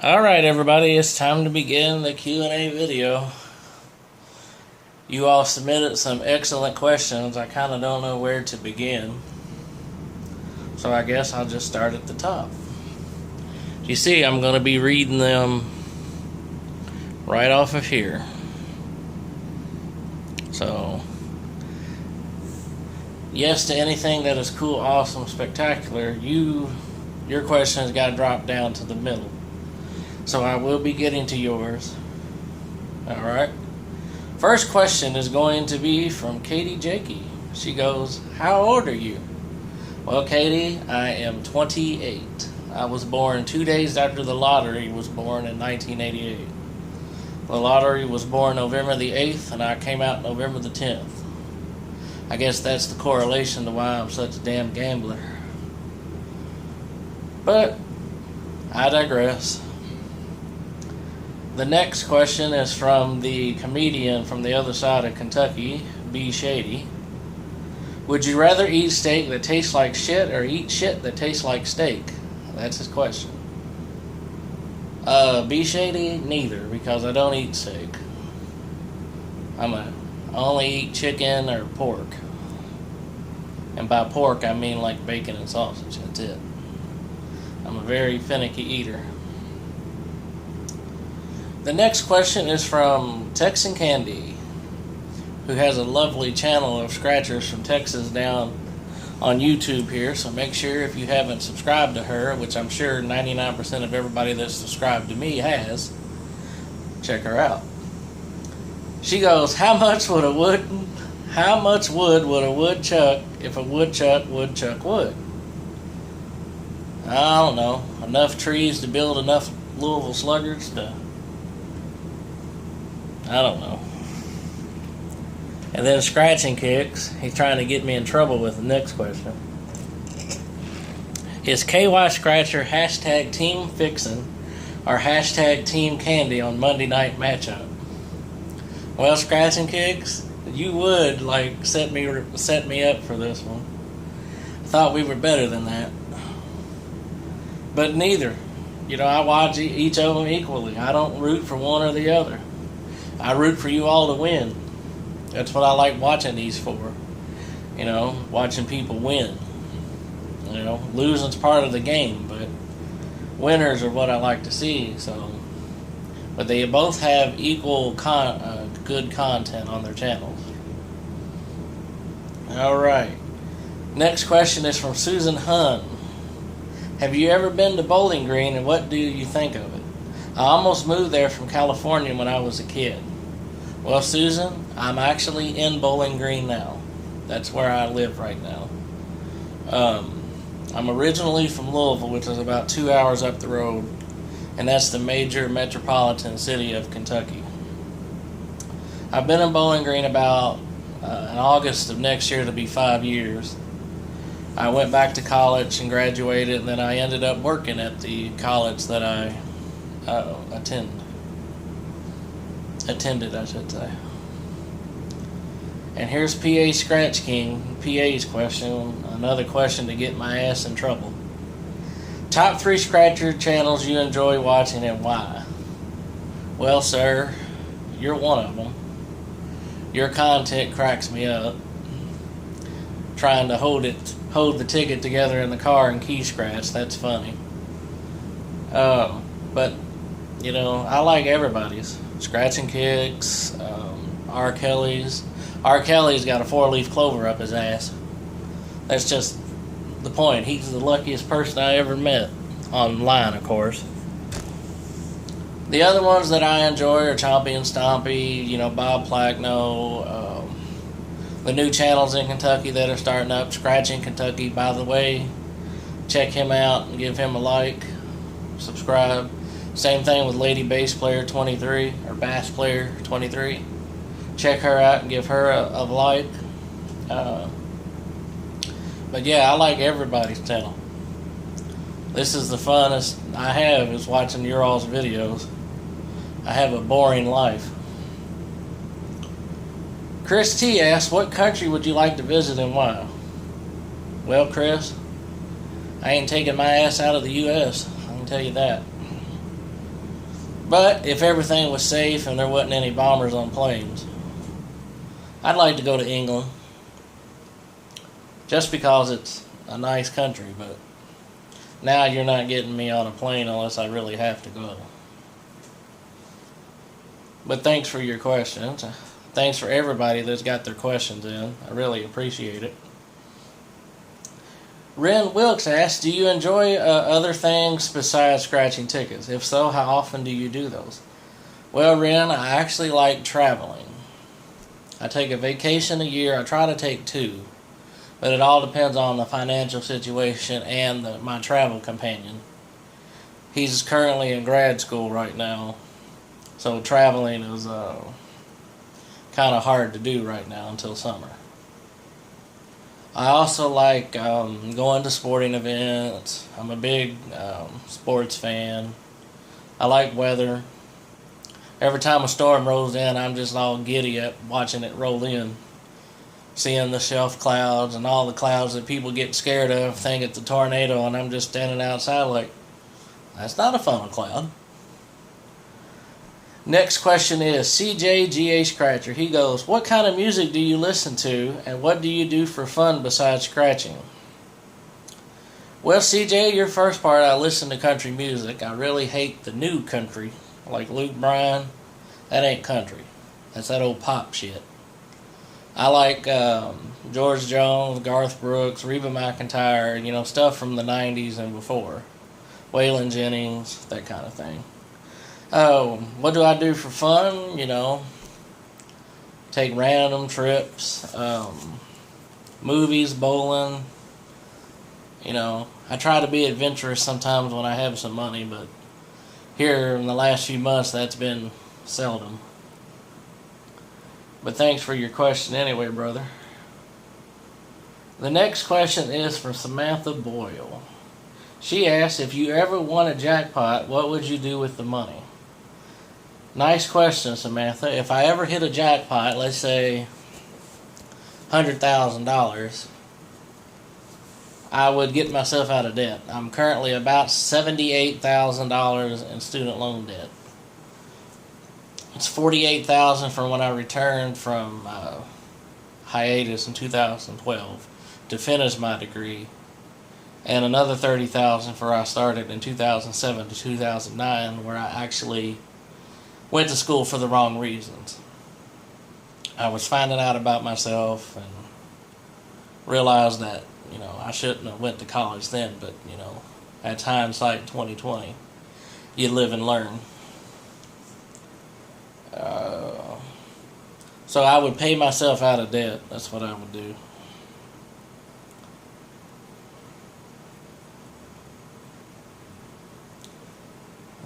Alright everybody, it's time to begin the Q&A video. You all submitted some excellent questions. I kind of don't know where to begin. So I guess I'll just start at the top. You see, I'm going to be reading them right off of here. So, yes to anything that is cool, awesome, spectacular. Your question has got to drop down to the middle. So I will be getting to yours. Alright. First question is going to be from Katie Jakey. She goes, how old are you? Well, Katie, I am 28. I was born 2 days after the lottery was born in 1988. The lottery was born November the 8th, and I came out November the 10th. I guess that's the correlation to why I'm such a damn gambler. But I digress. The next question is from the comedian from the other side of Kentucky, B. Shady. Would you rather eat steak that tastes like shit or eat shit that tastes like steak? That's his question. B. Shady, neither, because I don't eat steak. I only eat chicken or pork. And by pork, I mean like bacon and sausage. That's it. I'm a very finicky eater. The next question is from Texan Candy, who has a lovely channel of scratchers from Texas down on YouTube here. So make sure, if you haven't subscribed to her, which I'm sure 99% of everybody that's subscribed to me has, check her out. She goes, how much would a wood would a woodchuck if a woodchuck would? I don't know. Enough trees to build enough Louisville Sluggards to... I don't know. And then Scratching Kicks, he's trying to get me in trouble with the next question. Is KY Scratcher hashtag Team Fixin' or hashtag Team Candy on Monday Night Matchup? Well, Scratching Kicks, you would set me up for this one. I thought we were better than that. But neither. I watch each of them equally. I don't root for one or the other. I root for you all to win. That's what I like watching these for. Watching people win. Losing's part of the game, but winners are what I like to see. So, but they both have equal good content on their channels. All right. Next question is from Susan Hunn. Have you ever been to Bowling Green, and what do you think of it? I almost moved there from California when I was a kid. Well, Susan, I'm actually in Bowling Green now. That's where I live right now. I'm originally from Louisville, which is about 2 hours up the road, and that's the major metropolitan city of Kentucky. I've been in Bowling Green about in August of next year, it'll be 5 years. I went back to college and graduated, and then I ended up working at the college that I attended, I should say. And here's PA Scratch King, PA's question, another question to get my ass in trouble. Top 3 Scratcher channels you enjoy watching and why? Well, sir, you're one of them. Your content cracks me up. Trying to hold the ticket together in the car and key scratch, that's funny. But, I like everybody's. Scratching Kicks, R. Kelly's. R. Kelly's got a 4-leaf clover up his ass. That's just the point. He's the luckiest person I ever met. Online, of course. The other ones that I enjoy are Chompy and Stompy, Bob Plackno, the new channels in Kentucky that are starting up. Scratching Kentucky, by the way. Check him out and give him a like. Subscribe. Same thing with Lady Bass Player 23, or Bass Player 23. Check her out and give her a like. But yeah, I like everybody's channel. This is the funnest I have, is watching your all's videos. I have a boring life. Chris T asks, what country would you like to visit and why? Well, Chris, I ain't taking my ass out of the U.S., I can tell you that. But if everything was safe and there wasn't any bombers on planes, I'd like to go to England. Just because it's a nice country, but now you're not getting me on a plane unless I really have to go. But thanks for your questions. Thanks for everybody that's got their questions in. I really appreciate it. Ren Wilkes asks, do you enjoy other things besides scratching tickets? If so, how often do you do those? Well, Ren, I actually like traveling. I take a vacation a year. I try to take 2. But it all depends on the financial situation and my travel companion. He's currently in grad school right now. So traveling is kind of hard to do right now until summer. I also like going to sporting events. I'm a big sports fan. I like weather. Every time a storm rolls in, I'm just all giddy up watching it roll in. Seeing the shelf clouds and all the clouds that people get scared of, think it's a tornado, and I'm just standing outside like, that's not a funnel cloud. Next question is CJGA Scratcher. He goes, what kind of music do you listen to, and what do you do for fun besides scratching? Well, CJ, your first part, I listen to country music. I really hate the new country, like Luke Bryan. That ain't country. That's that old pop shit. I like George Jones, Garth Brooks, Reba McEntire, stuff from the 90s and before. Waylon Jennings, that kind of thing. What do I do for fun? Take random trips, movies, bowling. I try to be adventurous sometimes when I have some money, but here in the last few months, that's been seldom. But thanks for your question anyway, brother. The next question is from Samantha Boyle. She asks, if you ever won a jackpot, what would you do with the money? Nice question, Samantha. If I ever hit a jackpot, let's say $100,000, I would get myself out of debt. I'm currently about $78,000 in student loan debt. It's $48,000 from when I returned from hiatus in 2012 to finish my degree, and another $30,000 for I started in 2007 to 2009, where I actually went to school for the wrong reasons. I was finding out about myself and realized that I shouldn't have went to college then, but that's hindsight 2020. You live and learn. So I would pay myself out of debt. That's what I would do.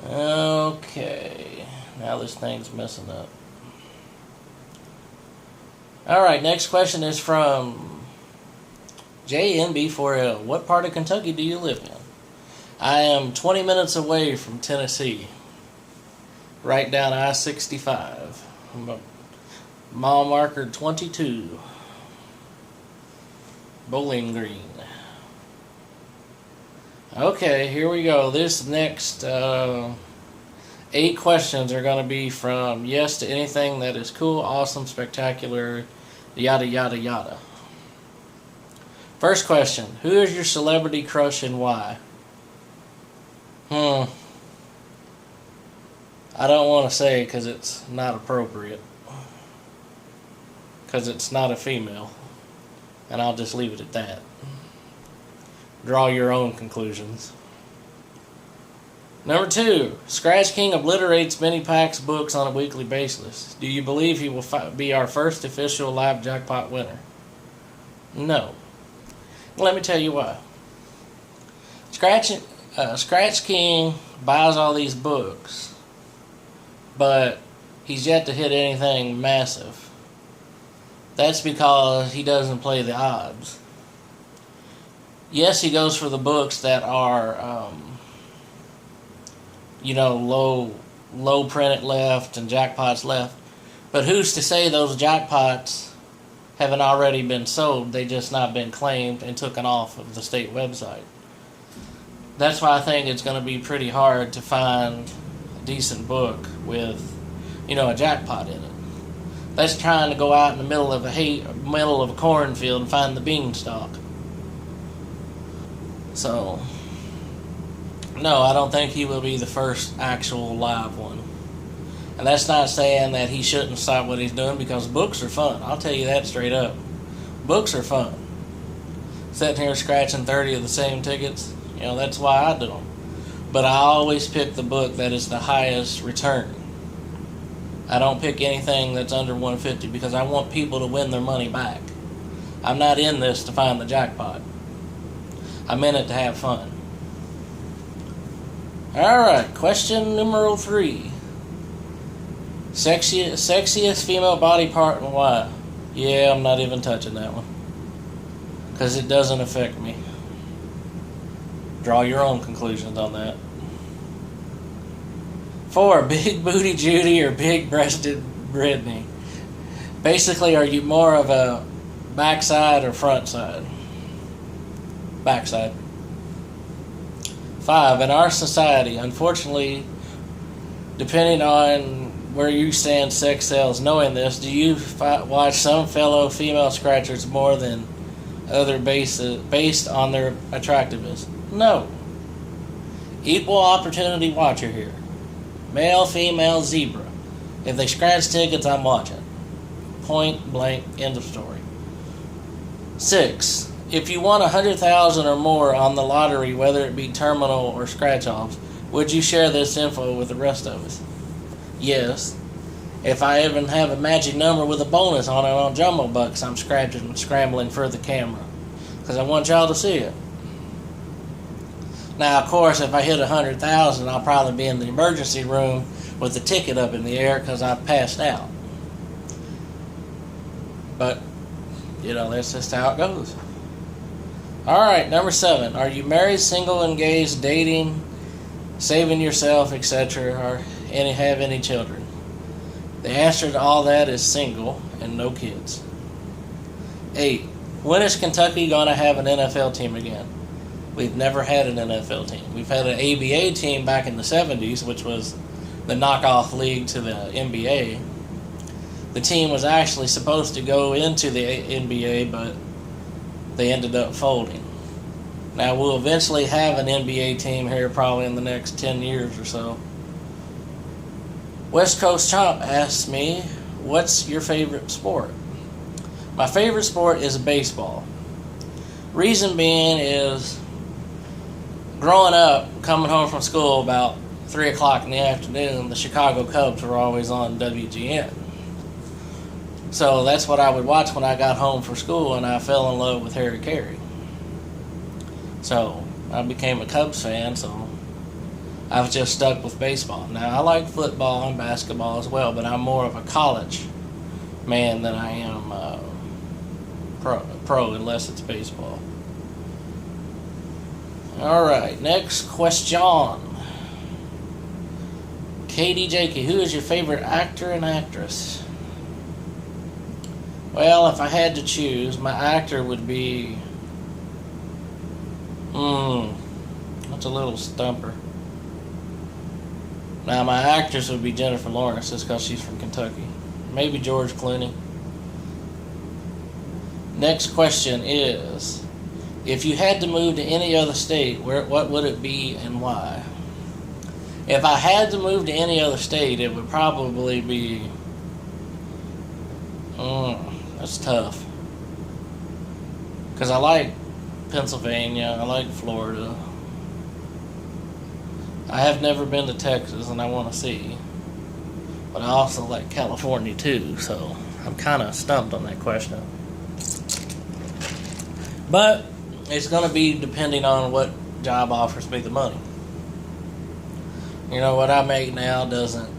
Okay. Now this thing's messing up. Alright, next question is from JNB4L. What part of Kentucky do you live in? I am 20 minutes away from Tennessee. Right down I-65. Mile marker 22. Bowling Green. Okay, here we go. This next 8 questions are going to be from yes to anything that is cool, awesome, spectacular, yada yada yada. First question. Who is your celebrity crush and why? I don't want to say because it's not appropriate. Because it's not a female. And I'll just leave it at that. Draw your own conclusions. Number 2. Scratch King obliterates many packs books on a weekly basis. Do you believe he will be our first official live jackpot winner? No. Let me tell you why. Scratch King buys all these books, but he's yet to hit anything massive. That's because he doesn't play the odds. Yes, he goes for the books that are, low printed left and jackpots left. But who's to say those jackpots haven't already been sold? They just not been claimed and taken off of the state website. That's why I think it's going to be pretty hard to find decent book with, a jackpot in it. That's trying to go out in the middle of a cornfield and find the beanstalk. So, no, I don't think he will be the first actual live one. And that's not saying that he shouldn't stop what he's doing, because books are fun. I'll tell you that straight up. Books are fun. Sitting here scratching 30 of the same tickets, that's why I do them. But I always pick the book that is the highest return. I don't pick anything that's under 150 because I want people to win their money back. I'm not in this to find the jackpot. I'm in it to have fun. Alright, question number 3. Sexiest female body part and why? Yeah, I'm not even touching that one, because it doesn't affect me. Draw your own conclusions on that. 4, big booty Judy or big breasted Brittany? Basically, are you more of a backside or front side? Backside. 5, in our society, unfortunately, depending on where you stand sex sells, knowing this, do you watch some fellow female scratchers more than other based on their attractiveness? No. Equal opportunity watcher here. Male, female, zebra. If they scratch tickets, I'm watching. Point blank, end of story. 6, if you won 100,000 or more on the lottery, whether it be terminal or scratch-offs, would you share this info with the rest of us? Yes. If I even have a magic number with a bonus on it on Jumbo Bucks, I'm scrambling for the camera, because I want y'all to see it. Now, of course, if I hit 100,000, I'll probably be in the emergency room with the ticket up in the air because I passed out. But, that's just how it goes. Alright, number 7. Are you married, single, engaged, dating, saving yourself, etc., or have any children? The answer to all that is single and no kids. 8. When is Kentucky going to have an NFL team again? We've never had an NFL team. We've had an ABA team back in the 70s, which was the knockoff league to the NBA. The team was actually supposed to go into the NBA, but they ended up folding. Now, we'll eventually have an NBA team here probably in the next 10 years or so. West Coast Chomp asks me, what's your favorite sport? My favorite sport is baseball. Reason being is, growing up, coming home from school about 3 o'clock in the afternoon, the Chicago Cubs were always on WGN. So that's what I would watch when I got home from school, and I fell in love with Harry Carey. So I became a Cubs fan, so I was just stuck with baseball. Now, I like football and basketball as well, but I'm more of a college man than I am pro, unless it's baseball. Alright, next question. Katie Jakey, who is your favorite actor and actress? Well, if I had to choose, my actor would be... that's a little stumper. Now, my actress would be Jennifer Lawrence, just because she's from Kentucky. Maybe George Clooney. Next question is, if you had to move to any other state, what would it be and why? If I had to move to any other state, it would probably be... that's tough. Because I like Pennsylvania, I like Florida. I have never been to Texas, and I want to see. But I also like California, too, so I'm kind of stumped on that question. But it's going to be depending on what job offers me the money. What I make now doesn't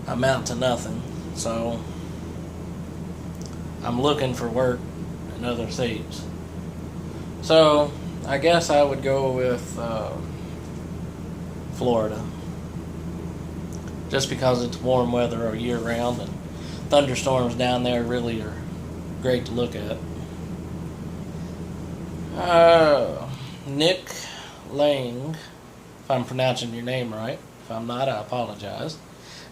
amount to nothing, so I'm looking for work in other states. So I guess I would go with Florida, just because it's warm weather all year round, and thunderstorms down there really are great to look at. Nick Lang, if I'm pronouncing your name right, If I'm not, I apologize.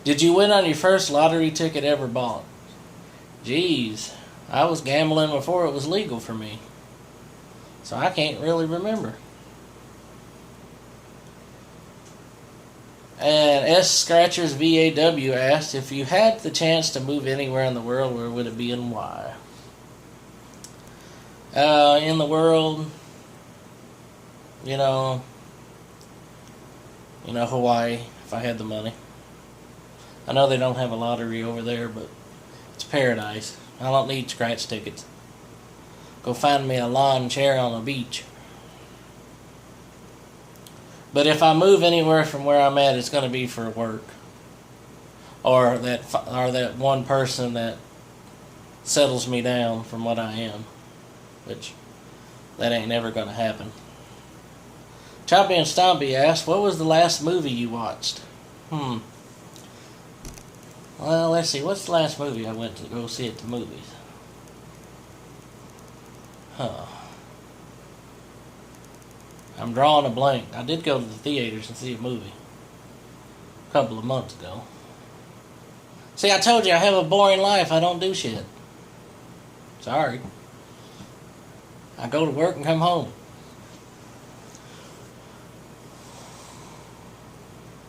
Did you win on your first lottery ticket ever bought? Jeez, I was gambling before it was legal for me, so I can't really remember. And S. Scratchers VAW asked, if you had the chance to move anywhere in the world, where would it be and why? In the world, Hawaii, if I had the money. I know they don't have a lottery over there, but it's paradise. I don't need scratch tickets. Go find me a lawn chair on the beach. But if I move anywhere from where I'm at, it's going to be for work. Or that one person that settles me down from what I am. Which, that ain't never going to happen. Choppy and Stompy asked, what was the last movie you watched? Well, let's see. What's the last movie I went to go see at the movies? I'm drawing a blank. I did go to the theaters and see a movie a couple of months ago. See, I told you I have a boring life. I don't do shit. Sorry. I go to work and come home.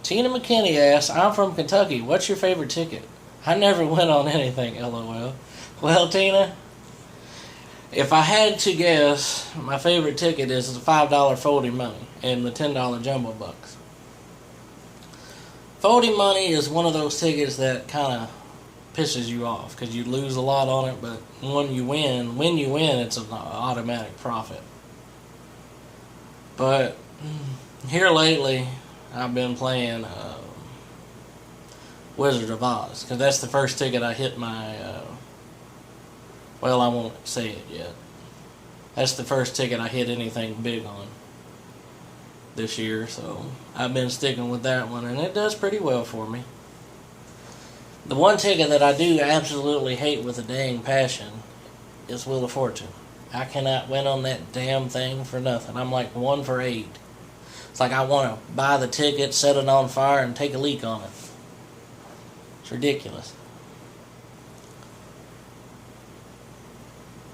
Tina McKinney asks, I'm from Kentucky. What's your favorite ticket? I never went on anything, LOL. Well, Tina, if I had to guess, my favorite ticket is the $5 folding money and the $10 jumbo bucks. Folding money is one of those tickets that kind of pisses you off because you lose a lot on it, but when you win, it's an automatic profit. But here lately, I've been playing Wizard of Oz because that's the first ticket I hit my. Well, I won't say it yet. That's the first ticket I hit anything big on this year, so I've been sticking with that one, and it does pretty well for me. The one ticket that I do absolutely hate with a dang passion is Wheel of Fortune. I cannot win on that damn thing for nothing. I'm like 1 for 8. It's like I want to buy the ticket, set it on fire, and take a leak on it. It's ridiculous.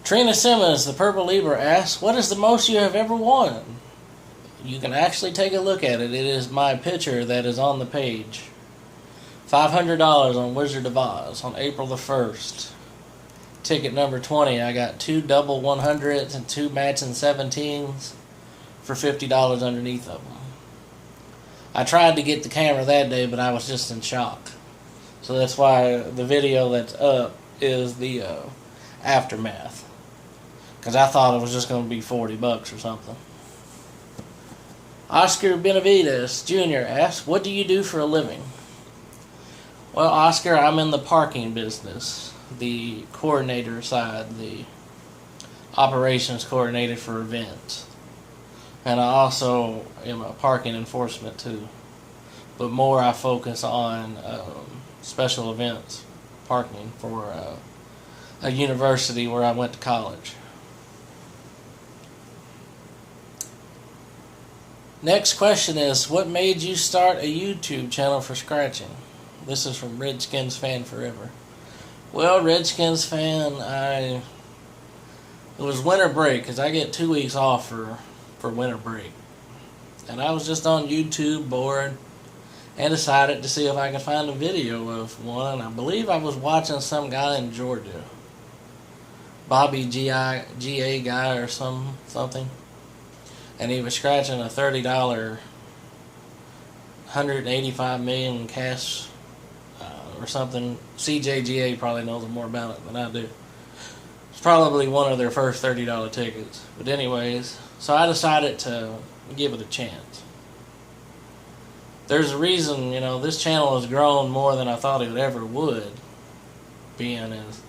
Trina Simmons, the Purple Libra, asks, what is the most you have ever won? You can actually take a look at it. It is my picture that is on the page. $500 on Wizard of Oz on April the 1st. Ticket number 20, I got 2 double 100s and 2 matching 17s for $50 underneath of them. I tried to get the camera that day, but I was just in shock. So that's why the video that's up is the aftermath. Because I thought it was just going to be $40 or something. Oscar Benavides Jr. asks, what do you do for a living? Well, Oscar, I'm in the parking business. The coordinator side, the operations coordinator for events. And I also am a parking enforcement too. But more I focus on special events parking for a university where I went to college. Next question is, what made you start a YouTube channel for scratching? This is from Redskins Fan Forever. Well, Redskins Fan, it was winter break, because I get 2 weeks off for winter break. And I was just on YouTube, bored, and decided to see if I could find a video of one. I believe I was watching some guy in Georgia. Bobby GA guy or something. And he was scratching a $30 $185 million cash or something. CJGA probably knows more about it than I do. It's probably one of their first $30 tickets. But anyways, so I decided to give it a chance. There's a reason, this channel has grown more than I thought it ever would, being as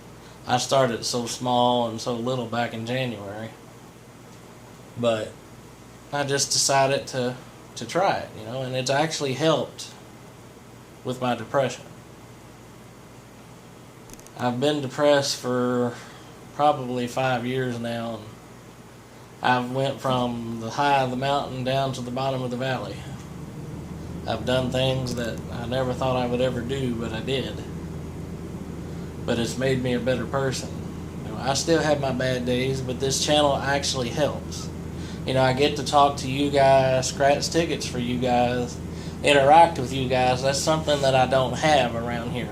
I started so small and so little back in January. But I just decided to try it, and it's actually helped with my depression. I've been depressed for probably 5 years now, and I've went from the high of the mountain down to the bottom of the valley. I've done things that I never thought I would ever do, but I did. But it's made me a better person. I still have my bad days, but this channel actually helps. I get to talk to you guys, scratch tickets for you guys, interact with you guys. That's something that I don't have around here.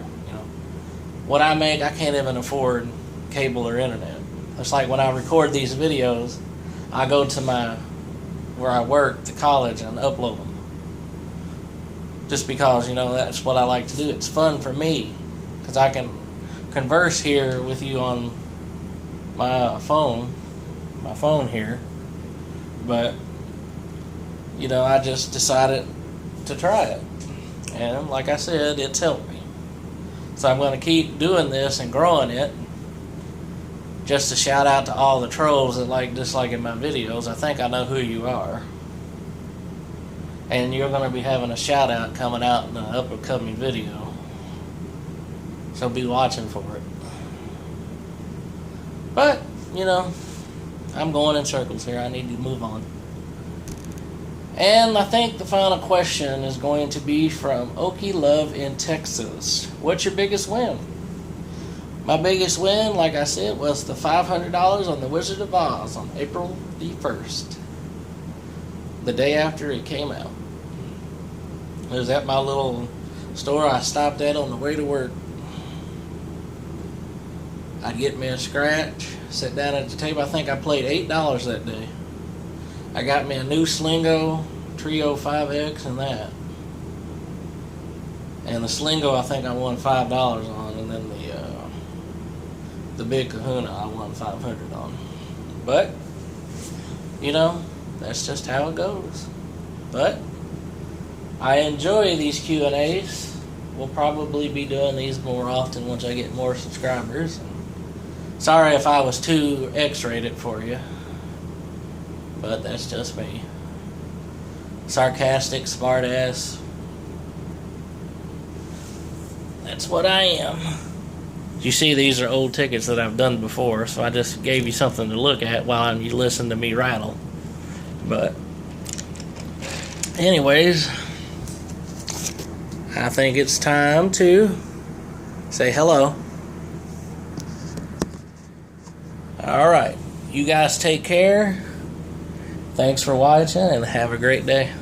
What I make, I can't even afford cable or internet. It's like when I record these videos, I go to where I work, the college, and upload them. Just because, that's what I like to do. It's fun for me, because I can converse here with you on my phone here. But, I just decided to try it. And like I said, it's helped me. So I'm going to keep doing this and growing it. Just to shout out to all the trolls that like disliking my videos. I think I know who you are. And you're going to be having a shout out coming out in an upcoming video. So be watching for it. But, I'm going in circles here. I need to move on. And I think the final question is going to be from Okie Love in Texas. What's your biggest win? My biggest win, like I said, was the $500 on The Wizard of Oz on April the 1st. The day after it came out. It was at my little store I stopped at on the way to work. I'd get me a scratch, sit down at the table. I think I played $8 that day. I got me a new Slingo Trio 5X and that. And the Slingo I think I won $5 on, and then the Big Kahuna I won $500 on. But, that's just how it goes. But I enjoy these Q&As. We'll probably be doing these more often once I get more subscribers. Sorry if I was too X-rated for you. But that's just me. Sarcastic, smart ass. That's what I am. You see, these are old tickets that I've done before, so I just gave you something to look at while you listen to me rattle. But, anyways, I think it's time to say hello. Alright, you guys take care. Thanks for watching and have a great day.